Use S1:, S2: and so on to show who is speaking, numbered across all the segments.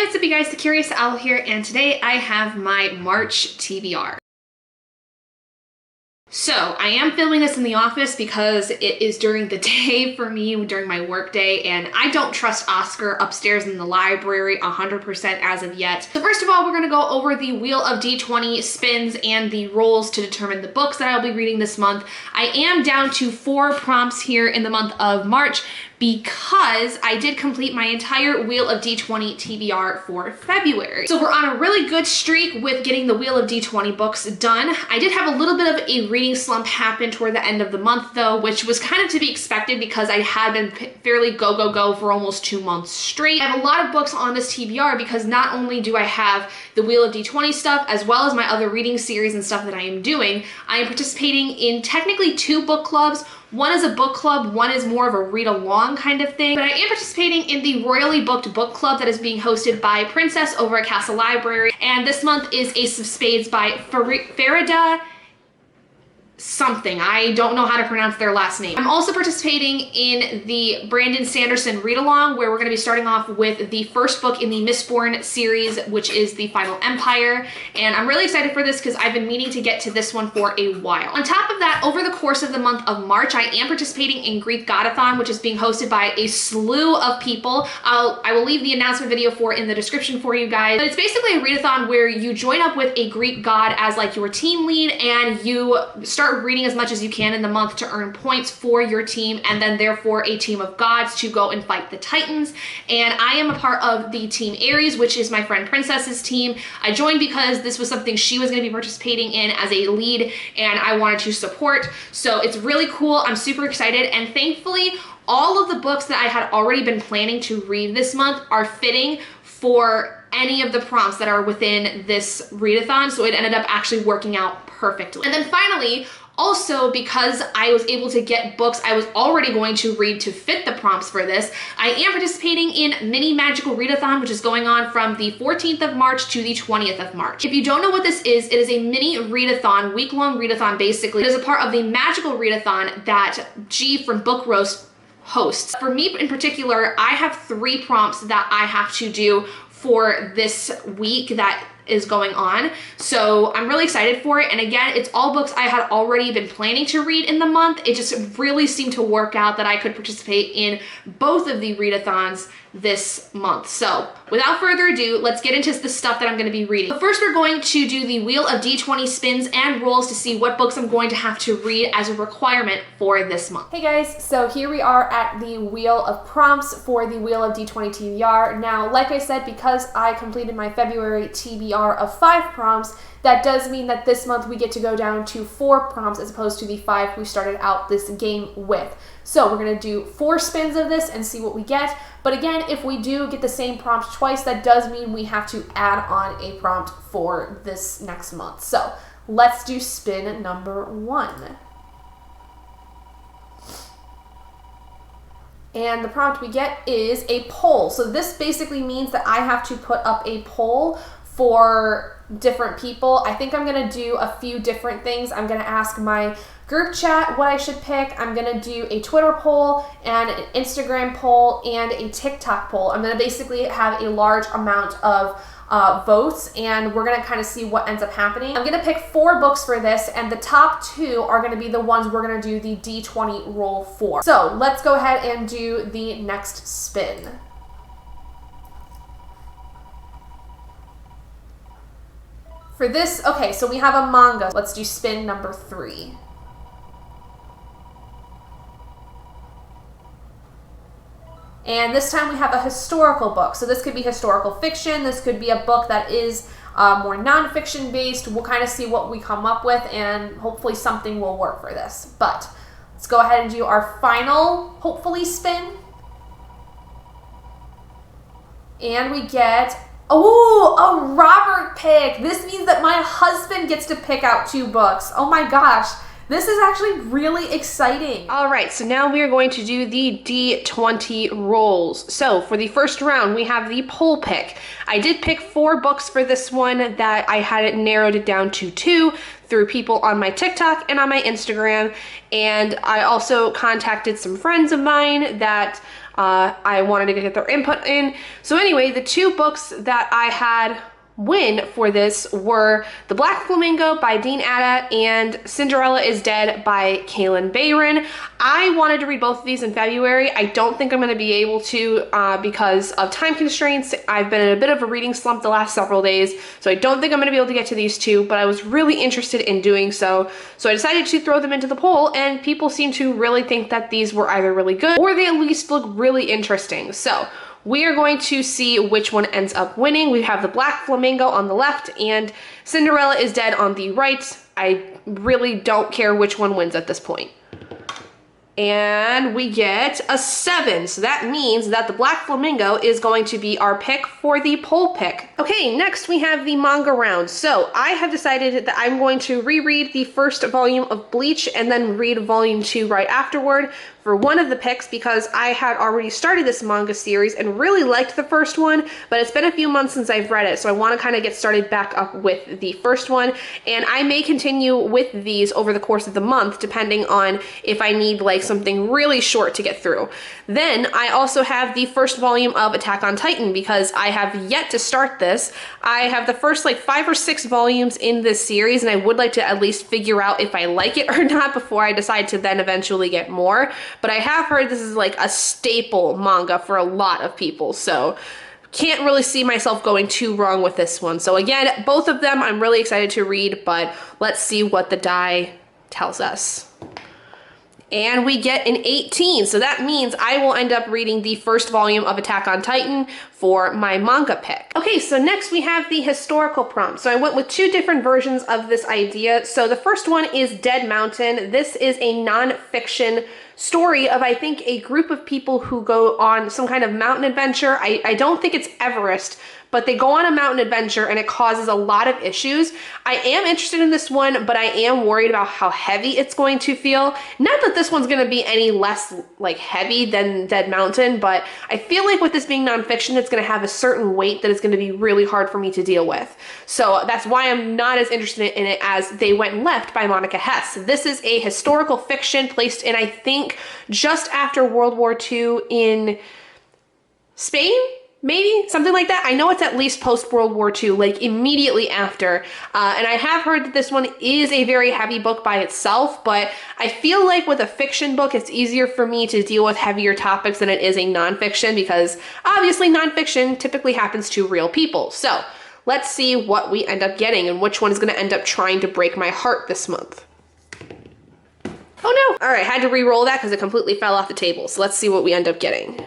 S1: Hey, what's up you guys, the Curious Owl here, and today I have my March TBR. So, I am filming this in the office because it is during the day for me, during my work day, and I don't trust Oscar upstairs in the library 100% as of yet. So first of all, we're going to go over the Wheel of D20 spins and the rolls to determine the books that I'll be reading this month. I am down to 4 prompts here in the month of March, because I did complete my entire Wheel of D20 TBR for February. So we're on a really good streak with getting the Wheel of D20 books done. I did have a little bit of a reading slump happen toward the end of the month though, which was kind of to be expected because I had been fairly go for almost 2 months straight. I have a lot of books on this TBR because not only do I have the Wheel of D20 stuff, as well as my other reading series and stuff that I am doing, I am participating in technically 2 book clubs. One is a book club, one is more of a read-along kind of thing. But I am participating in the royally booked book club that is being hosted by Princess over at Castle Library. And this month is Ace of Spades by Farida something. I don't know how to pronounce their last name. I'm also participating in the Brandon Sanderson read-along, where we're going to be starting off with the first book in the Mistborn series, which is The Final Empire. And I'm really excited for this because I've been meaning to get to this one for a while. On top of that, over the course of the month of March, I am participating in GreekGodathon, which is being hosted by a slew of people. I will leave the announcement video for in the description for you guys. But it's basically a readathon where you join up with a Greek god as like your team lead, and you start reading as much as you can in the month to earn points for your team, and then therefore a team of gods to go and fight the Titans. And I am a part of the team Ares, which is my friend Princess's team. I joined because this was something she was going to be participating in as a lead, and I wanted to support. So it's really cool. I'm super excited, and thankfully all of the books that I had already been planning to read this month are fitting for any of the prompts that are within this readathon, so it ended up actually working out perfectly. And then finally, also, because I was able to get books I was already going to read to fit the prompts for this, I am participating in Mini Magical Readathon, which is going on from the 14th of March to the 20th of March. If you don't know what this is, it is a mini readathon, week-long readathon basically. It is a part of the Magical Readathon that G from Book Roast hosts. For me in particular, I have 3 prompts that I have to do for this week that is going on. So I'm really excited for it. And again, it's all books I had already been planning to read in the month. It just really seemed to work out that I could participate in both of the readathons this month. So without further ado, let's get into the stuff that I'm going to be reading. But first, we're going to do the Wheel of D20 spins and rolls to see what books I'm going to have to read as a requirement for this month. Hey guys, so here we are at the Wheel of Prompts for the Wheel of D20 TBR. Now, like I said, because I completed my February TBR of 5 prompts, that does mean that this month we get to go down to 4 prompts as opposed to the 5 we started out this game with. So we're going to do 4 spins of this and see what we get. But again, if we do get the same prompt twice, that does mean we have to add on a prompt for this next month. So let's do spin number 1. And the prompt we get is a poll. So this basically means that I have to put up a poll for different people. I think I'm going to do a few different things. I'm going to ask my group chat what I should pick. I'm going to do a Twitter poll and an Instagram poll and a TikTok poll. I'm going to basically have a large amount of votes, and we're going to kind of see what ends up happening. I'm going to pick 4 books for this, and the top 2 are going to be the ones we're going to do the D20 roll for. So let's go ahead and do the next spin. For this, okay, so we have a manga. Let's do spin number 3. And this time we have a historical book. So this could be historical fiction. This could be a book that is more nonfiction based. We'll kind of see what we come up with, and hopefully something will work for this. But let's go ahead and do our final, hopefully, spin. And we get, oh, a Robert pick. This means that my husband gets to pick out 2 books. Oh my gosh.
S2: This is actually really exciting.
S1: All right, so now we are going to do the D20 rolls. So for the first round, we have the poll pick. I did pick 4 books for this one that I had it narrowed it down to 2 through people on my TikTok and on my Instagram. And I also contacted some friends of mine that I wanted to get their input in. So anyway, the 2 books that I had win for this were The Black Flamingo by Dean Atta and Cinderella is Dead by Kaylin Bayron. I wanted to read both of these in February. I don't think I'm going to be able to because of time constraints. I've been in a bit of a reading slump the last several days, so I don't think I'm going to be able to get to these 2, but I was really interested in doing so. So I decided to throw them into the poll, and people seem to really think that these were either really good or they at least look really interesting. So we are going to see which one ends up winning. We have The Black Flamingo on the left and Cinderella is Dead on the right. I really don't care which one wins at this point. And we get a 7. So that means that The Black Flamingo is going to be our pick for the poll pick. Okay, next we have the manga round. So I have decided that I'm going to reread the first volume of Bleach and then read volume 2 right afterward for one of the picks because I had already started this manga series and really liked the first one, but it's been a few months since I've read it, so I want to kind of get started back up with the first one, and I may continue with these over the course of the month depending on if I need like something really short to get through. Then I also have the first volume of Attack on Titan because I have yet to start this. I have the first like 5 or 6 volumes in this series, and I would like to at least figure out if I like it or not before I decide to then eventually get more. But I have heard this is like a staple manga for a lot of people, so can't really see myself going too wrong with this one. So again, both of them I'm really excited to read, but let's see what the die tells us. And we get an 18, so that means I will end up reading the first volume of Attack on Titan for my manga pick. Okay, so next we have the historical prompt. So I went with 2 different versions of this idea. So the first one is Dead Mountain. This is a non-fiction story of, I think, a group of people who go on some kind of mountain adventure. I don't think it's Everest, but they go on a mountain adventure and it causes a lot of issues. I am interested in this one, but I am worried about how heavy it's going to feel. Not that this one's gonna be any less like heavy than Dead Mountain, but I feel like with this being nonfiction, it's gonna have a certain weight that is gonna be really hard for me to deal with. So that's why I'm not as interested in it as They Went Left by Monica Hess. This is a historical fiction placed in, I think, just after World War II in Spain? Maybe something like that. I know it's at least post World War II, like immediately after. And I have heard that this one is a very heavy book by itself, but I feel like with a fiction book, it's easier for me to deal with heavier topics than it is a nonfiction because obviously nonfiction typically happens to real people. So let's see what we end up getting and which one is going to end up trying to break my heart this month. Oh no! All right, had to re-roll that because it completely fell off the table. So let's see what we end up getting.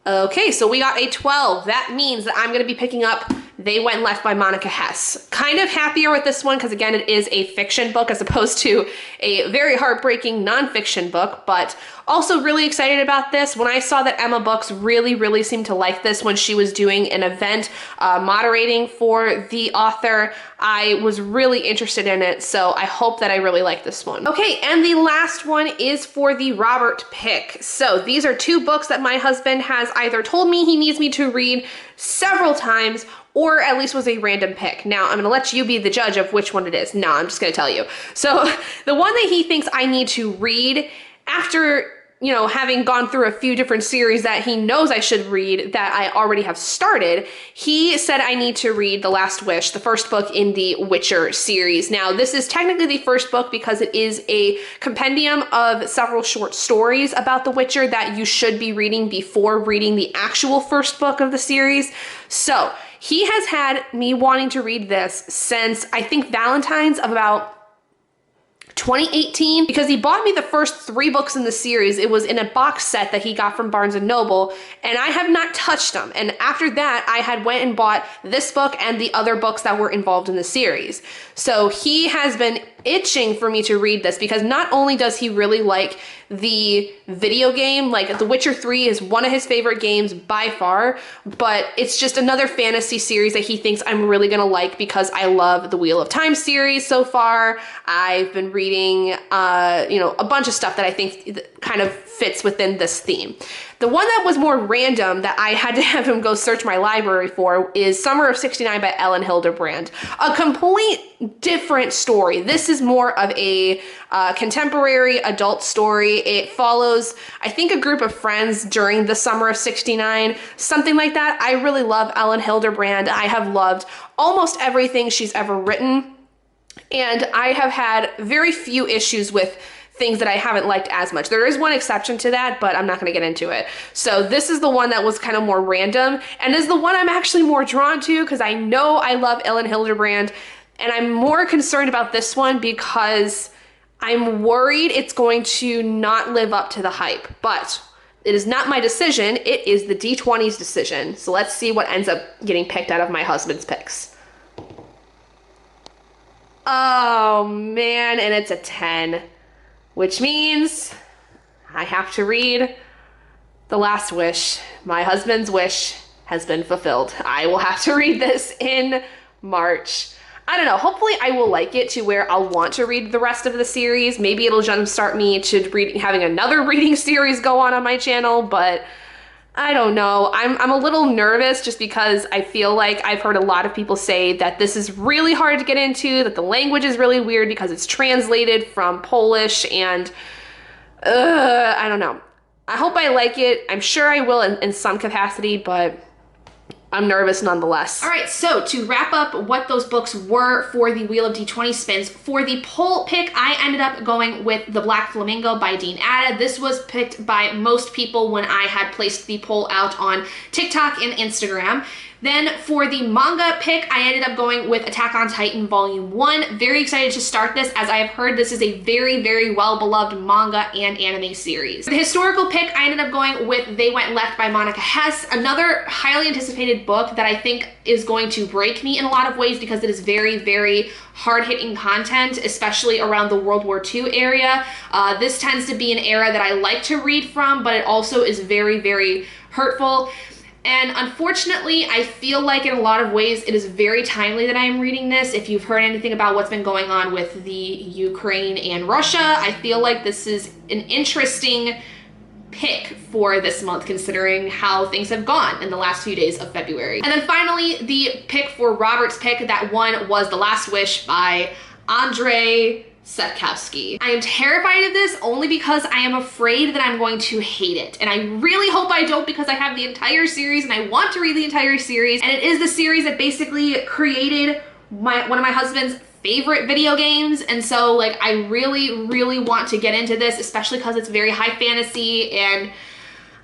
S1: Okay, so we got a 12. That means that I'm going to be picking up They Went Left by Monica Hess. Kind of happier with this one because, again, it is a fiction book as opposed to a very heartbreaking nonfiction book, but also really excited about this. When I saw that Emma Books really seemed to like this when she was doing an event moderating for the author, I was really interested in it, so I hope that I really like this one. Okay, and the last one is for the Robert pick. So these are 2 books that my husband has either told me he needs me to read several times or at least was a random pick. Now, I'm gonna let you be the judge of which one it is. No, I'm just gonna tell you. So the one that he thinks I need to read after, you know, having gone through a few different series that he knows I should read that I already have started, he said I need to read The Last Wish, the first book in the Witcher series. Now, this is technically the first book because it is a compendium of several short stories about The Witcher that you should be reading before reading the actual first book of the series. So he has had me wanting to read this since I think Valentine's of about 2018 because he bought me the first 3 books in the series. It was in a box set that he got from Barnes & Noble, and I have not touched them. And after that, I had went and bought this book and the other books that were involved in the series. So he has been itching for me to read this because not only does he really like the video game, like The Witcher 3 is one of his favorite games by far, but it's just another fantasy series that he thinks I'm really gonna like because I love the Wheel of Time series so far. I've been reading, a bunch of stuff that I think kind of fits within this theme. The one that was more random that I had to have him go search my library for is Summer of '69 by Ellen Hilderbrand. A complete different story. This is more of a contemporary adult story. It follows, I think, a group of friends during the summer of '69, something like that. I really love Ellen Hilderbrand. I have loved almost everything she's ever written, and I have had very few issues with things that I haven't liked as much. There is one exception to that, but I'm not going to get into it. So this is the one that was kind of more random, and is the one I'm actually more drawn to because I know I love Ellen Hilderbrand, and I'm more concerned about this one because I'm worried it's going to not live up to the hype. But it is not my decision, it is the D20's decision. So let's see what ends up getting picked out of my husband's picks. Oh man, and it's a 10. Which means I have to read The Last Wish. My husband's wish has been fulfilled. I will have to read this in March. I don't know, hopefully I will like it to where I'll want to read the rest of the series. Maybe it'll jumpstart me to having another reading series go on my channel, but I don't know. I'm a little nervous just because I feel like I've heard a lot of people say that this is really hard to get into, that the language is really weird because it's translated from Polish, and I don't know. I hope I like it. I'm sure I will in some capacity, but I'm nervous nonetheless. All right, so to wrap up what those books were for the Wheel of D20 spins, for the poll pick, I ended up going with The Black Flamingo by Dean Atta. This was picked by most people when I had placed the poll out on TikTok and Instagram. Then for the manga pick, I ended up going with Attack on Titan Volume 1. Very excited to start this, as I have heard this is a very, very well-beloved manga and anime series. For the historical pick, I ended up going with They Went Left by Monica Hess, another highly anticipated book that I think is going to break me in a lot of ways because it is very, very hard-hitting content, especially around the World War II area. This tends to be an era that I like to read from, but it also is very, very hurtful. And unfortunately, I feel like in a lot of ways it is very timely that I am reading this. If you've heard anything about what's been going on with the Ukraine and Russia, I feel like this is an interesting pick for this month considering how things have gone in the last few days of February. And then finally, the pick for Robert's pick, that one was The Last Wish by Andrzej Sapkowski. I am terrified of this only because I am afraid that I'm going to hate it. And I really hope I don't because I have the entire series and I want to read the entire series. And it is the series that basically created one of my husband's favorite video games. And so like I really, really want to get into this, especially because it's very high fantasy, and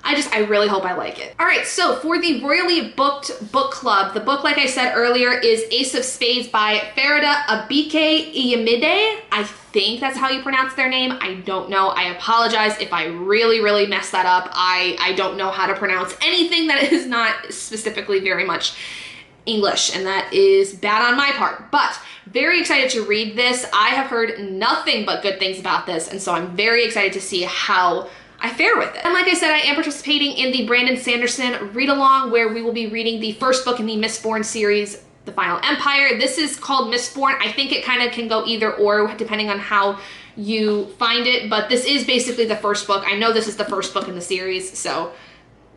S1: I really hope I like it. All right, so for the Royally Booked Book Club, the book, like I said earlier, is Ace of Spades by Farida Abike Iyamide. I think that's how you pronounce their name. I don't know. I apologize if I really, really mess that up. I don't know how to pronounce anything that is not specifically very much English, and that is bad on my part. But very excited to read this. I have heard nothing but good things about this, and so I'm very excited to see how I fare with it. And like I said, I am participating in the Brandon Sanderson read-along, where we will be reading the first book in the Mistborn series, The Final Empire. This is called Mistborn. I think it kind of can go either or depending on how you find it, but this is basically the first book. I know this is the first book in the series, so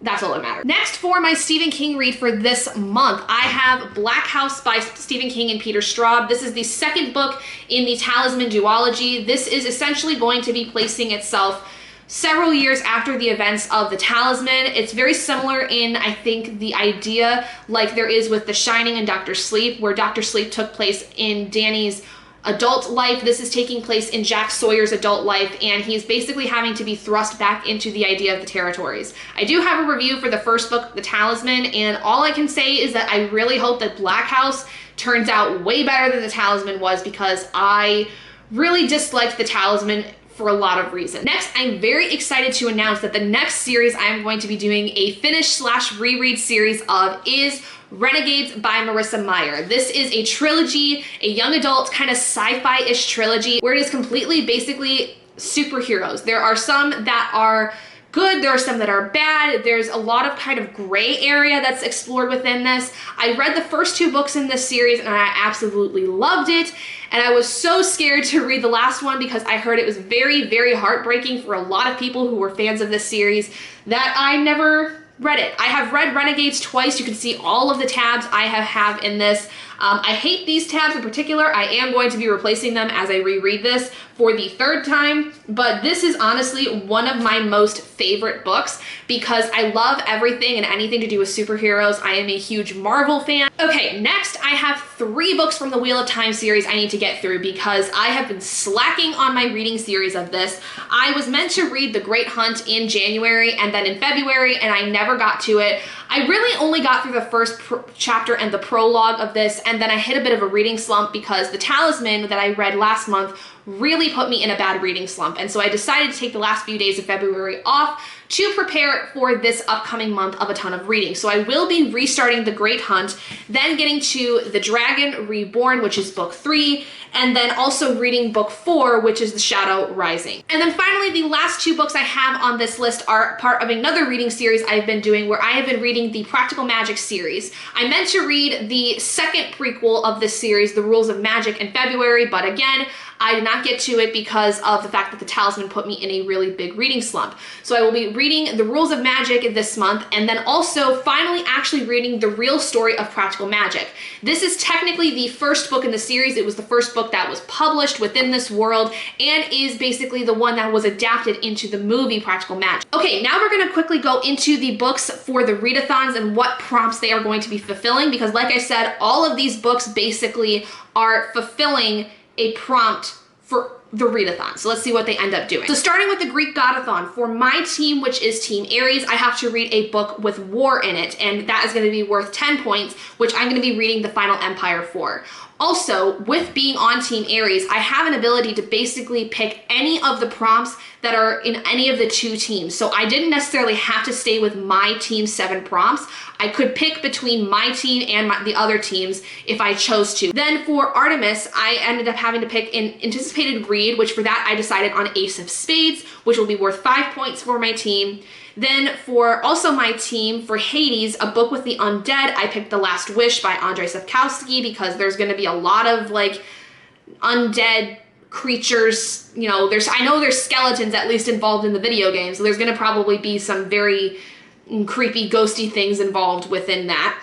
S1: that's all that matters. Next, for my Stephen King read for this month, I have Black House by Stephen King and Peter Straub. This is the second book in the Talisman duology. This is essentially going to be placing itself several years after the events of The Talisman. It's very similar in, I think, the idea like there is with The Shining and Dr. Sleep, where Dr. Sleep took place in Danny's adult life. This is taking place in Jack Sawyer's adult life, and he's basically having to be thrust back into the idea of the territories. I do have a review for the first book, The Talisman, and all I can say is that I really hope that Black House turns out way better than The Talisman was, because I really disliked The Talisman for a lot of reasons. Next, I'm very excited to announce that the next series I'm going to be doing a finish/reread series of is Renegades by Marissa Meyer. This is a trilogy, a young adult kind of sci-fi-ish trilogy where it is completely basically superheroes. There are some that are good, there are some that are bad, there's a lot of kind of gray area that's explored within this. I read the first 2 books in this series and I absolutely loved it, and I was so scared to read the last one because I heard it was very, very heartbreaking for a lot of people who were fans of this series that I never read it. I have read Renegades twice. You can see all of the tabs I have in this. I hate these tabs in particular. I am going to be replacing them as I reread this for the 3rd time, but this is honestly one of my most favorite books because I love everything and anything to do with superheroes. I am a huge Marvel fan. Okay, next I have 3 books from the Wheel of Time series I need to get through because I have been slacking on my reading series of this. I was meant to read The Great Hunt in January and then in February, and I never got to it. I really only got through the first chapter and the prologue of this, and then I hit a bit of a reading slump because The Talisman that I read last month really put me in a bad reading slump. And so I decided to take the last few days of February off to prepare for this upcoming month of a ton of reading. So I will be restarting The Great Hunt, then getting to The Dragon Reborn, which is book 3, and then also reading book 4, which is The Shadow Rising. And then finally, the last 2 books I have on this list are part of another reading series I've been doing where I have been reading the Practical Magic series. I meant to read the 2nd prequel of this series, The Rules of Magic, in February, but again, I did not get to it because of the fact that The Talisman put me in a really big reading slump. So I will be reading The Rules of Magic this month, and then also finally actually reading The Real Story of Practical Magic. This is technically the first book in the series. It was the first book that was published within this world and is basically the one that was adapted into the movie Practical Magic. Okay, now we're gonna quickly go into the books for the readathons and what prompts they are going to be fulfilling, because like I said, all of these books basically are fulfilling a prompt for the readathon. So let's see what they end up doing. So starting with the GreekGodathon, for my team, which is Team Aries, I have to read a book with war in it, and that is going to be worth 10 points, which I'm going to be reading The Final Empire for. Also, with being on Team Aries, I have an ability to basically pick any of the prompts that are in any of the 2 teams. So I didn't necessarily have to stay with my team's 7 prompts. I could pick between my team and the other teams if I chose to. Then for Artemis, I ended up having to pick an anticipated read, which for that I decided on Ace of Spades, which will be worth 5 points for my team. Then for also my team, for Hades, a book with the undead, I picked The Last Wish by Andrzej Sapkowski because there's going to be a lot of like undead creatures. You know, I know there's skeletons at least involved in the video game, so there's going to probably be some very creepy ghosty things involved within that.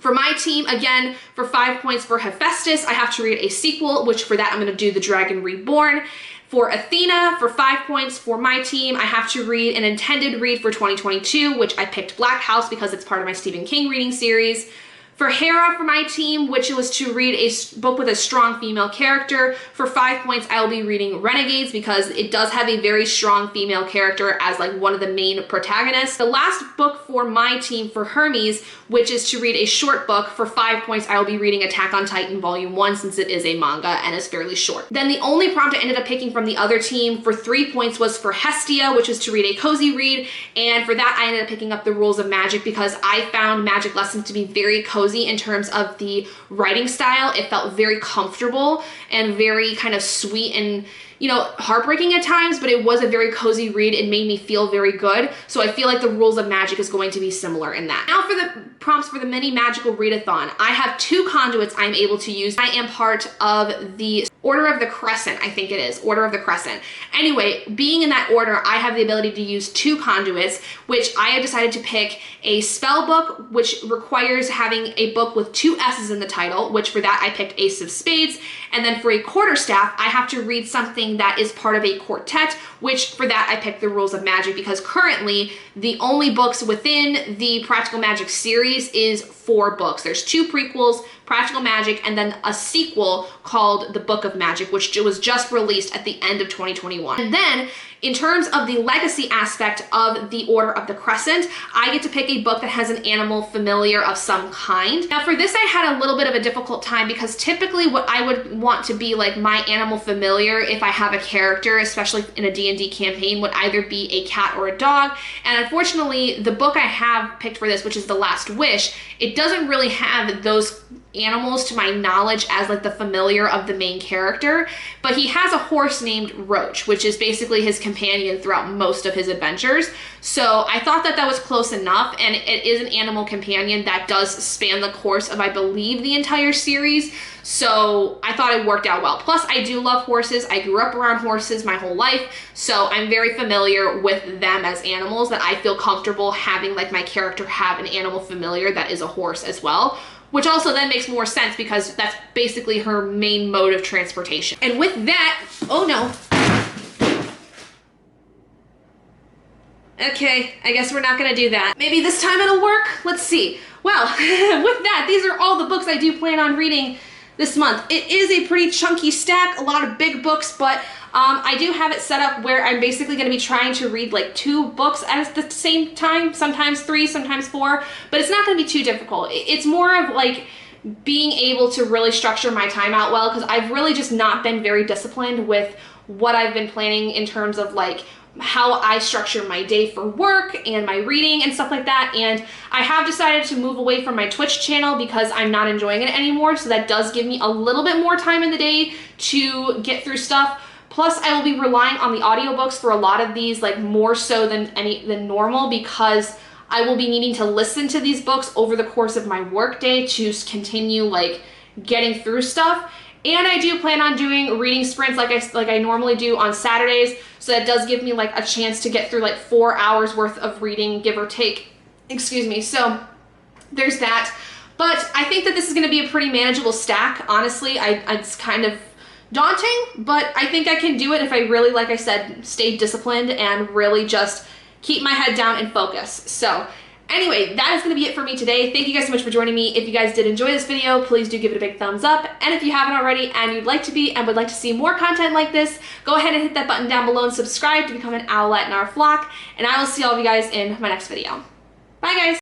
S1: For my team, again, for 5 points for Hephaestus, I have to read a sequel, which for that I'm going to do The Dragon Reborn. For Athena, for 5 points for my team, I have to read an intended read for 2022, which I picked Black House because it's part of my Stephen King reading series. For Hera, for my team, which was to read a book with a strong female character, for 5 points, I will be reading Renegades because it does have a very strong female character as like one of the main protagonists. The last book for my team, for Hermes, which is to read a short book, for 5 points, I will be reading Attack on Titan Volume 1 since it is a manga and is fairly short. Then the only prompt I ended up picking from the other team for 3 points was for Hestia, which is to read a cozy read, and for that I ended up picking up The Rules of Magic because I found Magic Lessons to be very cozy in terms of the writing style. It felt very comfortable and very kind of sweet and, you know, heartbreaking at times, but it was a very cozy read. It made me feel very good. So I feel like The Rules of Magic is going to be similar in that. Now for the prompts for the mini magical readathon. I have 2 conduits I'm able to use. I am part of the Order of the Crescent, I think it is. Order of the Crescent. Anyway, being in that order, I have the ability to use 2 conduits, which I have decided to pick a spell book, which requires having a book with 2 S's in the title, which for that I picked Ace of Spades. And then for a quarterstaff, I have to read something that is part of a quartet, which for that I picked The Rules of Magic because currently the only books within the Practical Magic series is 4 books. There's 2 prequels, Practical Magic, and then a sequel called The Book of Magic, which was just released at the end of 2021. And then In terms of the legacy aspect of the Order of the Crescent, I get to pick a book that has an animal familiar of some kind. Now for this, I had a little bit of a difficult time because typically what I would want to be like my animal familiar if I have a character, especially in a D&D campaign, would either be a cat or a dog. And unfortunately, the book I have picked for this, which is The Last Wish, it doesn't really have those animals to my knowledge as like the familiar of the main character, but he has a horse named Roach, which is basically his companion throughout most of his adventures. So I thought that that was close enough, and it is an animal companion that does span the course of, I believe, the entire series. So I thought it worked out well. Plus, I do love horses. I grew up around horses my whole life, so I'm very familiar with them as animals, that I feel comfortable having like my character have an animal familiar that is a horse as well. Which also then makes more sense because that's basically her main mode of transportation. And with that, oh no. Okay, I guess we're not gonna do that. Maybe this time it'll work? Let's see. Well, with that, these are all the books I do plan on reading this month. It is a pretty chunky stack, a lot of big books, but I do have it set up where I'm basically going to be trying to read like 2 books at the same time, sometimes 3, sometimes 4, but it's not going to be too difficult. It's more of like being able to really structure my time out well, because I've really just not been very disciplined with what I've been planning in terms of like how I structure my day for work and my reading and stuff like that. And I have decided to move away from my Twitch channel because I'm not enjoying it anymore. So that does give me a little bit more time in the day to get through stuff. Plus, I will be relying on the audiobooks for a lot of these, like more so than normal, because I will be needing to listen to these books over the course of my work day to continue like getting through stuff. And I do plan on doing reading sprints like I normally do on Saturdays. So that does give me like a chance to get through like 4 hours worth of reading, give or take. Excuse me. So there's that. But I think that this is going to be a pretty manageable stack. Honestly, it's kind of daunting, but I think I can do it if I really, like I said, stay disciplined and really just keep my head down and focus. So anyway, that is going to be it for me today. Thank you guys so much for joining me. If you guys did enjoy this video, please do give it a big thumbs up. And if you haven't already and you'd like to be and would like to see more content like this, go ahead and hit that button down below and subscribe to become an owlet in our flock. And I will see all of you guys in my next video. Bye guys.